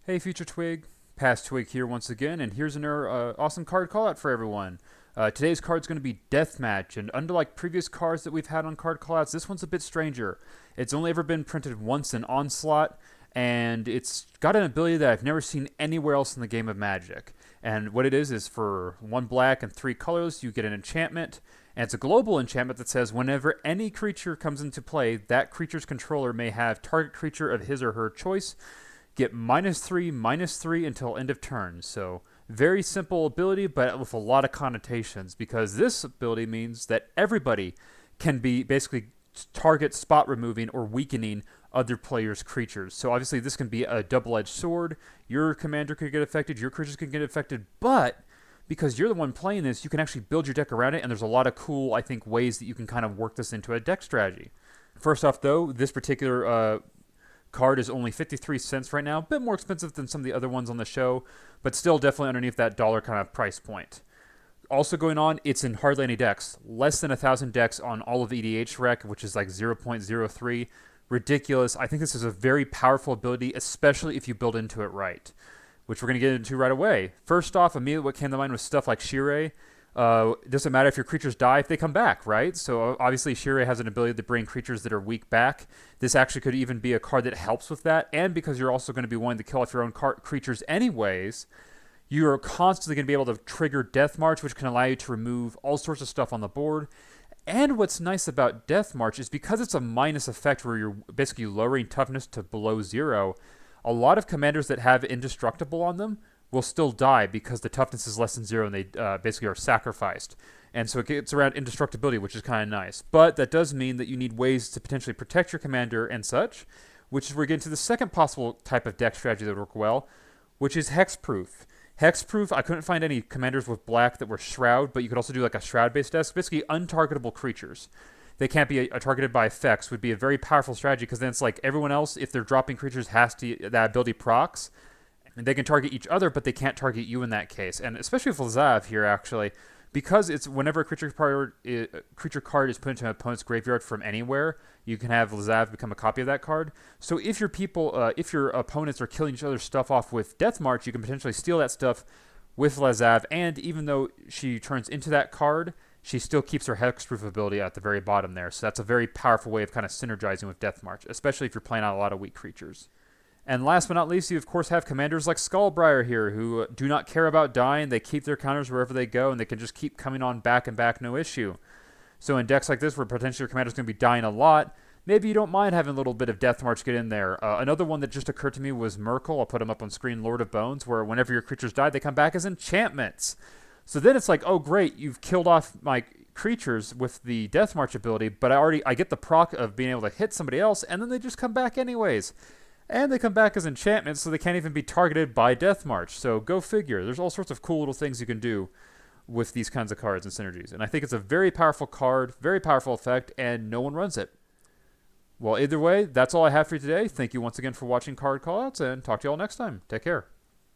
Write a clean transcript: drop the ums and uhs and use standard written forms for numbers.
Hey, future Twig. Past Twig here once again, and here's another awesome card callout for everyone. Today's card is going to be Deathmatch, and unlike previous cards that we've had on card callouts, this one's a bit stranger. It's only ever been printed once in Onslaught, and it's got an ability that I've never seen anywhere else in the game of Magic. And what it is for 1 black and 3 colors, you get an enchantment, and it's a global enchantment that says whenever any creature comes into play, that creature's controller may have target creature of his or her choice get -3/-3 until end of turn. So very simple ability, but with a lot of connotations, because this ability means that everybody can be basically target spot removing or weakening other players' creatures. So obviously this can be a double-edged sword. Your commander could get affected, your creatures can get affected, but because you're the one playing this, you can actually build your deck around it, and there's a lot of cool, I think, ways that you can kind of work this into a deck strategy. First off, though, this particular card is only 53 cents right now, a bit more expensive than some of the other ones on the show, but still definitely underneath that dollar kind of price point. Also going on, it's in hardly any decks. Less than 1,000 decks on all of EDH Rec, which is like 0.03. Ridiculous. I think this is a very powerful ability, especially if you build into it right, which we're going to get into right away. First off, immediately what came to mind was stuff like Shirei. It doesn't matter if your creatures die if they come back, right? So obviously Shirei has an ability to bring creatures that are weak back. This actually could even be a card that helps with that, and because you're also going to be wanting to kill off your own creatures anyways, you're constantly going to be able to trigger Death March, which can allow you to remove all sorts of stuff on the board. And what's nice about Death March is because it's a minus effect where you're basically lowering toughness to below 0, a lot of commanders that have Indestructible on them will still die because the toughness is less than 0 and they basically are sacrificed. And so it gets around indestructibility, which is kind of nice. But that does mean that you need ways to potentially protect your commander and such, which is where we get into the second possible type of deck strategy that would work well, which is Hexproof. Hexproof, I couldn't find any commanders with black that were Shroud, but you could also do like a Shroud-based deck. Basically, untargetable creatures. They can't be targeted by effects would be a very powerful strategy, because then it's like everyone else, if they're dropping creatures, has to that ability procs. And they can target each other, but they can't target you in that case. And especially with Lazav here, actually, because it's whenever a creature card is put into an opponent's graveyard from anywhere, you can have Lazav become a copy of that card. So if your opponents are killing each other's stuff off with Death March, you can potentially steal that stuff with Lazav. And even though she turns into that card, she still keeps her Hexproof ability at the very bottom there. So that's a very powerful way of kind of synergizing with Death March, especially if you're playing out a lot of weak creatures. And last but not least, you of course have commanders like Skullbriar here, who do not care about dying. They keep their counters wherever they go, and they can just keep coming on back and back, no issue. So in decks like this, where potentially your commander's going to be dying a lot, maybe you don't mind having a little bit of Death March get in there. Another one that just occurred to me was Merkle. I'll put him up on screen, Lord of Bones, where whenever your creatures die, they come back as enchantments. So then it's like, oh great, you've killed off my creatures with the Death March ability, but I get the proc of being able to hit somebody else, and then they just come back anyways. And they come back as enchantments, so they can't even be targeted by Death March. So go figure. There's all sorts of cool little things you can do with these kinds of cards and synergies. And I think it's a very powerful card, very powerful effect, and no one runs it. Well, either way, that's all I have for you today. Thank you once again for watching Card Callouts, and talk to you all next time. Take care.